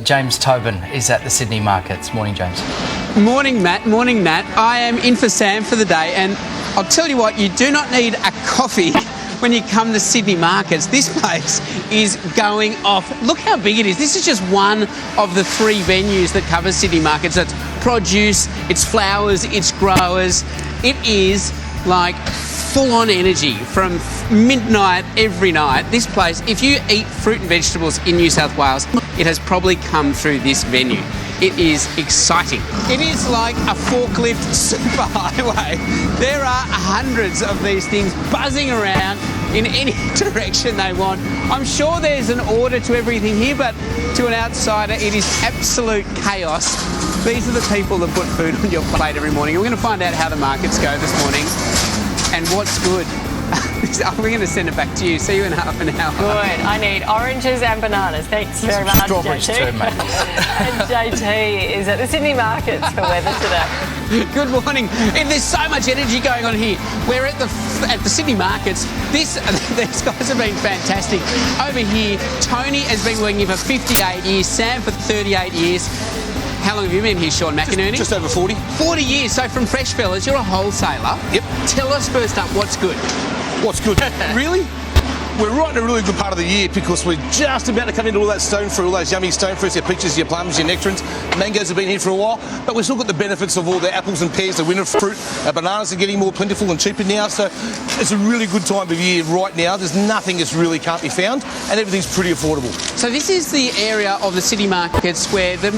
James Tobin is at the Sydney markets. Morning, James. Morning, Matt. Morning, Matt. I am in for Sam for the day, and I'll tell you what, you do not need a coffee when you come to Sydney markets. This place is going off. Look how big it is. This is just one of the 3 venues that cover Sydney markets. It's produce, it's flowers, it's growers. It is like full-on energy from midnight every night. This place, if you eat fruit and vegetables in New South Wales, it has probably come through this venue. It is exciting. It is like a forklift superhighway. There are hundreds of these things buzzing around in any direction they want. I'm sure there's an order to everything here, but to an outsider, it is absolute chaos. These are the people that put food on your plate every morning. We're going to find out how the markets go this morning and what's good. We're going to send it back to you. See you in half an hour. Good. I need oranges and bananas. Thanks very much, Strawberries JT. too, mate. And JT is at the Sydney markets for weather today. Good morning. And there's so much energy going on here. We're at the Sydney markets. These guys have been fantastic. Over here, Tony has been working here for 58 years, Sam for 38 years. How long have you been here, Sean McInerney? Just over 40. 40 years. So from fresh fellas, you're a wholesaler. Yep. Tell us first up what's good. What's good? Really? We're right in a really good part of the year because we're just about to come into all that stone fruit, all those yummy stone fruits, your peaches, your plums, your nectarines. Mangoes have been here for a while, but we've still got the benefits of all the apples and pears, the winter fruit. Bananas are getting more plentiful and cheaper now, so it's a really good time of year right now. There's nothing that really can't be found, and everything's pretty affordable. So this is the area of the city markets where the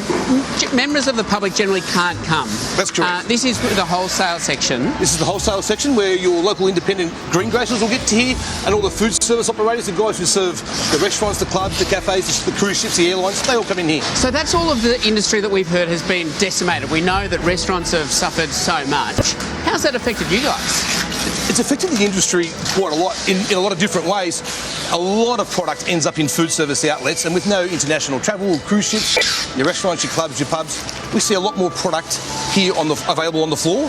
members of the public generally can't come. That's correct. This is the wholesale section. This is the wholesale section where your local independent greengrocers will get to here, and all the food service operators, the guys who serve the restaurants, the clubs, the cafes, the cruise ships, the airlines, they all come in here. So that's all of the industry that we've heard has been decimated. We know that restaurants have suffered so much. How's that affected you guys? It's affected the industry quite a lot in a lot of different ways. A lot of product ends up in food service outlets, and with no international travel, cruise ships, your restaurants, your clubs, your pubs, we see a lot more product here available on the floor.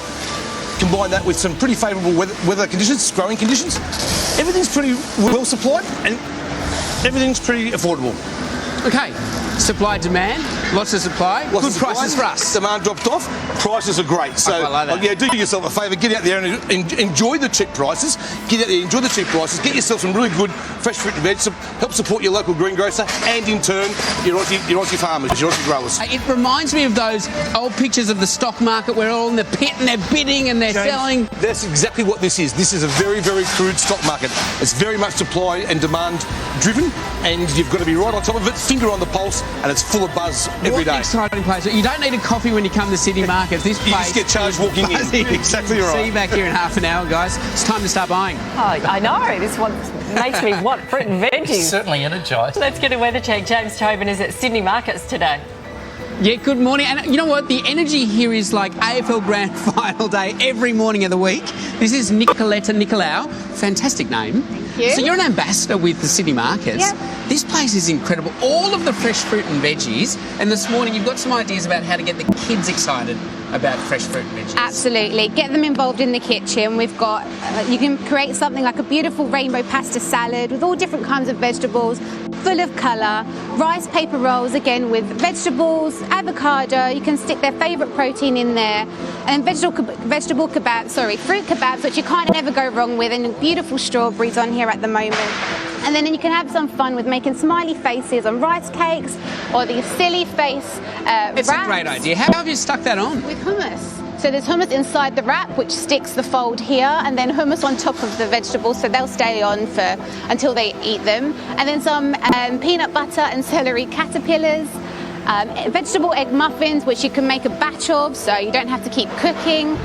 Combine that with some pretty favourable weather conditions, growing conditions. Everything's pretty well supplied and everything's pretty affordable. Okay, supply, demand, lots of supply, good prices for us. Demand dropped off, prices are great. So I like that. Yeah, do yourself a favour, get out there and enjoy the cheap prices. Get out there, enjoy the cheap prices, get yourself some really good fresh fruit and veg, help support your local greengrocer and in turn your Aussie farmers, your Aussie growers. It reminds me of those old pictures of the stock market where all in the pit and they're bidding and they're selling. That's exactly what this is. This is a very, very crude stock market. It's very much supply and demand driven, and you've got to be right on top of it, finger on the pulse, and it's full of buzz every day. What an exciting place. You don't need a coffee when you come to City Markets. This place you just get charged walking in. Exactly right. See you back here in half an hour, guys. It's time to start buying. Oh, I know. This one makes me want fruit and veggies. Certainly energised. Let's get a weather check. James Tobin is at Sydney markets today. Yeah, good morning. And you know what? The energy here is like AFL Grand Final day every morning of the week. This is Nicoletta Nicolau. Fantastic name. Thank you. So you're an ambassador with the City Markets. Yep. This place is incredible. All of the fresh fruit and veggies. And this morning you've got some ideas about how to get the kids excited about fresh fruit and veggies. Absolutely. Get them involved in the kitchen. We've got, you can create something like a beautiful rainbow pasta salad with all different kinds of vegetables, full of colour. Rice paper rolls, again, with vegetables, avocado. You can stick their favourite protein in there. And fruit kebabs, which you can't ever go wrong with, and beautiful strawberries on here at the moment. And then you can have some fun with making smiley faces on rice cakes or these silly face It's wraps. a great idea. How have you stuck that on? With hummus. So there's hummus inside the wrap, which sticks the fold here, and then hummus on top of the vegetables, so they'll stay on until they eat them. And then some peanut butter and celery caterpillars, vegetable egg muffins, which you can make a batch of, so you don't have to keep cooking.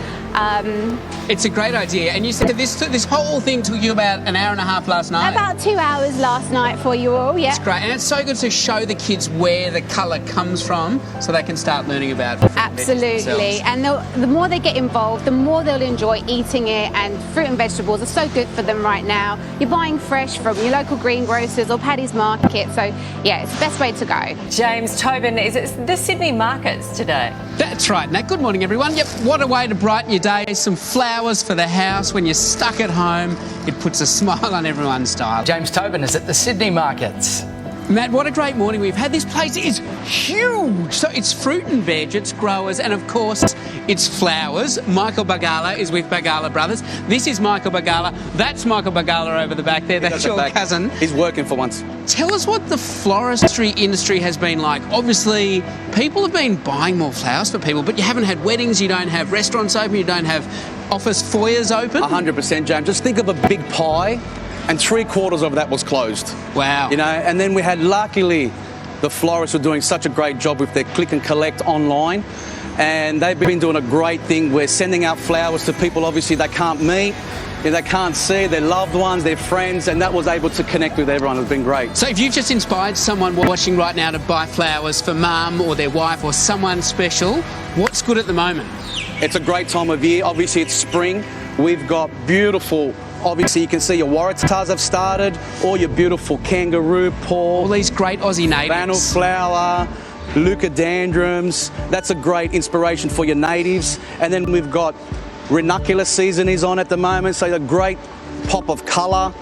It's a great idea. And you said this whole thing took you about an hour and a half last night. About 2 hours last night for you all, yeah. It's great. And it's so good to show the kids where the colour comes from so they can start learning about it. Absolutely. And the more they get involved, the more they'll enjoy eating it, and fruit and vegetables are so good for them right now. You're buying fresh from your local greengrocers or Paddy's Market, so yeah, it's the best way to go. James Tobin is at the Sydney markets today. That's right, Nat. Good morning, everyone. Yep, what a way to brighten your day. Some flowers for the house. When you're stuck at home, it puts a smile on everyone's style. James Tobin is at the Sydney markets. Matt, what a great morning we've had. This place is huge. So it's fruit and veg, it's growers, and of course, it's flowers. Michael Bagala is with Bagala Brothers. This is Michael Bagala. That's Michael Bagala over the back there. That's your cousin. He's working for once. Tell us what the floristry industry has been like. Obviously, people have been buying more flowers for people, but you haven't had weddings, you don't have restaurants open, you don't have office foyers open. 100%, James. Just think of a big pie, and 3/4 of that was closed. Wow. You know, and then we had, luckily, the florists were doing such a great job with their click and collect online, and they've been doing a great thing. We're sending out flowers to people, obviously, they can't meet, they can't see, their loved ones, their friends, and that was able to connect with everyone. It's been great. So if you've just inspired someone watching right now to buy flowers for mum or their wife or someone special, what's good at the moment? It's a great time of year. Obviously, it's spring. We've got beautiful, obviously you can see your Waratahs have started, all your beautiful kangaroo paw, All these great Aussie natives. Fennel flower, leucadendrums. That's a great inspiration for your natives. And then we've got ranunculus season is on at the moment, so a great pop of colour.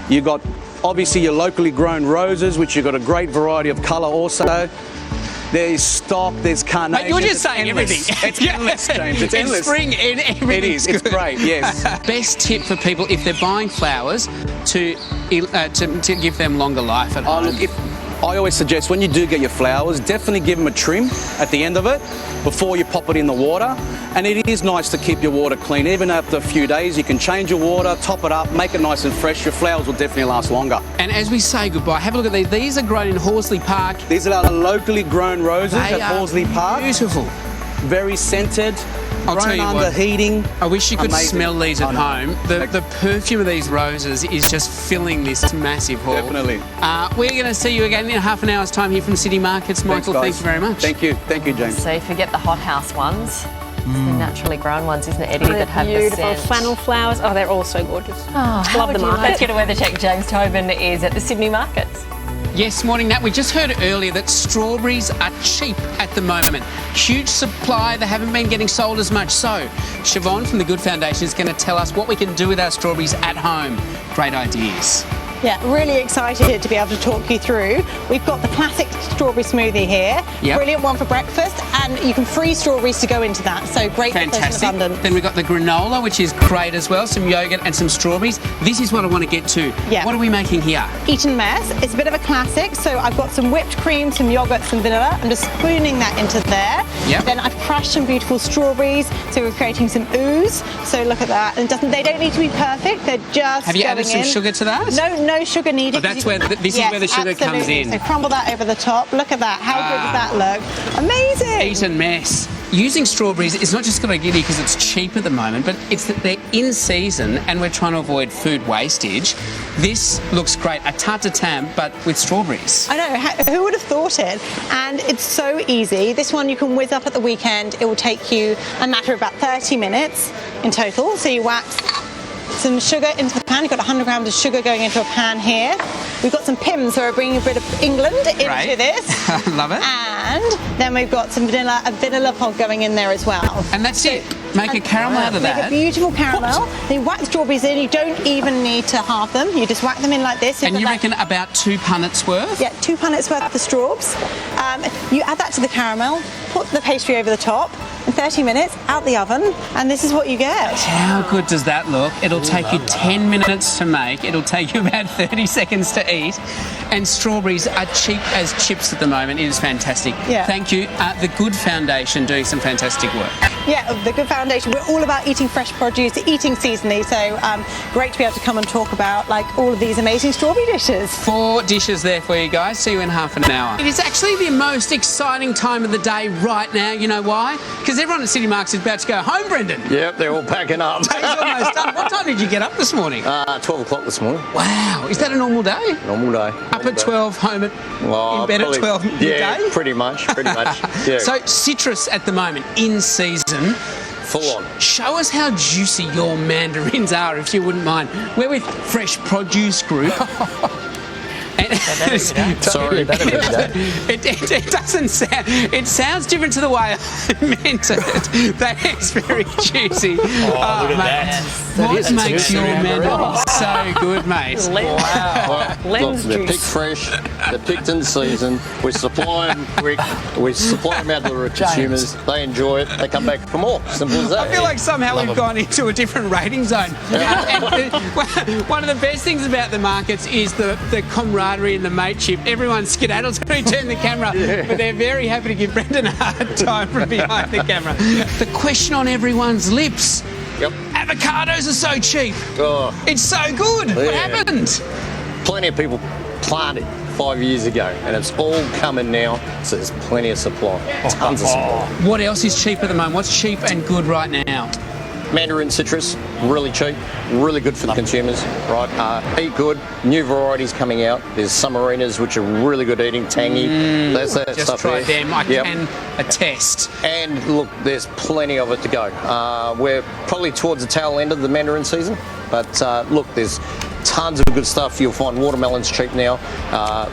You've got obviously your locally grown roses, which you've got a great variety of colour also. There's stock, there's carnations. Mate, you're just It's saying endless. everything. It's endless, James. It's endless. It's spring and everything's It is. It's good. great, yes. Best tip for people if they're buying flowers to give them longer life at home. Look, I always suggest when you do get your flowers, definitely give them a trim at the end of it before you pop it in the water. And it is nice to keep your water clean. Even after a few days, you can change your water, top it up, make it nice and fresh. Your flowers will definitely last longer. And as we say goodbye, have a look at these. These are grown in Horsley Park. These are our locally grown roses They at are Horsley Park. beautiful. Very scented, I'll tell grown you under what, heating. I wish you could Amazing. smell these at I know. home. The perfume of these roses is just filling this massive hall. Definitely. We're going to see you again in half an hour's time here from City Markets. Michael, Thanks, thank you very much. Thank you, James. So you forget the hothouse ones. It's the naturally grown ones, isn't it, Eddie, that have the Beautiful scent. flannel flowers. Oh, they're all so gorgeous. Oh, Love the market. Let's get a weather check. James Tobin is at the Sydney markets. Yes, morning, Nat. We just heard earlier that strawberries are cheap at the moment. Huge supply, they haven't been getting sold as much. So, Siobhan from the Good Foundation is going to tell us what we can do with our strawberries at home. Great ideas. Yeah, really excited to be able to talk you through. We've got the classic strawberry smoothie here. Yep. Brilliant one for breakfast, and you can freeze strawberries to go into that. So great for fresh and Fantastic. abundant. Then we've got the granola, which is great as well. Some yogurt and some strawberries. This is what I want to get to. Yeah. What are we making here? Eton mess. It's a bit of a classic. So I've got some whipped cream, some yogurt, some vanilla. I'm just spooning that into there. Yep. Then I've crushed some beautiful strawberries. So we're creating some ooze. So look at that. And they don't need to be perfect. They're just Have you going added some in. sugar to that? No sugar needed. Oh, that's where this is where the sugar comes absolutely. in. So crumble that over the top. Look at that. How good does that look? Amazing. Eton mess. Using strawberries, it's not just got to get you because it's cheap at the moment, but it's that they're in season and we're trying to avoid food wastage. This looks great, a tarte-tatin, but with strawberries. I know, who would have thought it? And it's so easy. This one you can whiz up at the weekend. It will take you a matter of about 30 minutes in total. So you wax some sugar into the pan. You've got 100 grams of sugar going into a pan here. We've got some Pims, so we're bringing a bit of England into Right. this. Love it. And then we've got some a vanilla pod going in there as well. And that's it. Make a caramel out of Make that. a beautiful caramel. Then you whack the strawberries in. You don't even need to halve them. You just whack them in like this. And you Like- reckon about 2 punnets worth? Yeah, 2 punnets worth of the straws. You add that to the caramel, put the pastry over the top, in 30 minutes, out the oven, and this is what you get. How good does that look? It'll take you 10 minutes to make. It'll take you about 30 seconds to eat. And strawberries are cheap as chips at the moment. It is fantastic. Yeah. Thank you. The Good Foundation doing some fantastic work. Yeah, the Good Foundation, we're all about eating fresh produce, eating seasonally, so great to be able to come and talk about all of these amazing strawberry dishes. 4 dishes there for you guys. See you in half an hour. It is actually the most exciting time of the day right now. You know why? Because everyone at City Markets is about to go home, Brendan. Yep, they're all packing up. Day's almost done. What time did you get up this morning? 12 o'clock this morning. Wow. Is that a normal day? Normal day. Up at 12, home at in bed at 12 Yeah, midday? pretty much. Yeah. So citrus at the moment, in season. Full on. Show us how juicy your mandarins are, if you wouldn't mind. We're with Fresh Produce Group. Sorry. It doesn't sound. It sounds different to the way I meant it. That is very juicy. Oh, look at mate, that. What makes your mandarins so good, mate? Wow. Look, Lens they're picked juice. fresh, they're picked in season. We supply them quick. We supply them out to the consumers. They enjoy it. They come back for more. Simple as that. I feel like somehow we've gone into a different rating zone. One of the best things about the markets is the camaraderie and the mateship. Everyone skedaddles when we turn the camera, but they're very happy to give Brendan a hard time from behind the camera. The question on everyone's lips. Yep. Avocados are so cheap. Oh, It's so good. What Yeah. happened? plenty of people planted 5 years ago, and it's all coming now, so there's plenty of supply. Tons of supply. What else is cheap at the moment? What's cheap and good right now? Mandarin citrus, really cheap, really good for the consumers, right? Eat good, new varieties coming out. There's some arenas which are really good eating, tangy. There's that Just stuff tried there. them. I Yep. can attest. And look, there's plenty of it to go. We're probably towards the tail end of the mandarin season, but look, there's tons of good stuff. You'll find watermelons cheap now.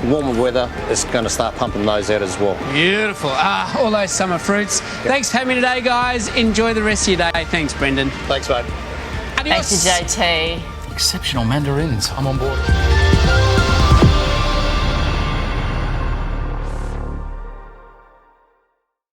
Warmer weather is going to start pumping those out as well. Beautiful. All those summer fruits. Thanks for having me today, guys. Enjoy the rest of your day. Thanks, Brendan. Thanks, mate. Thank you, Adios. JT. Exceptional mandarins. I'm on board.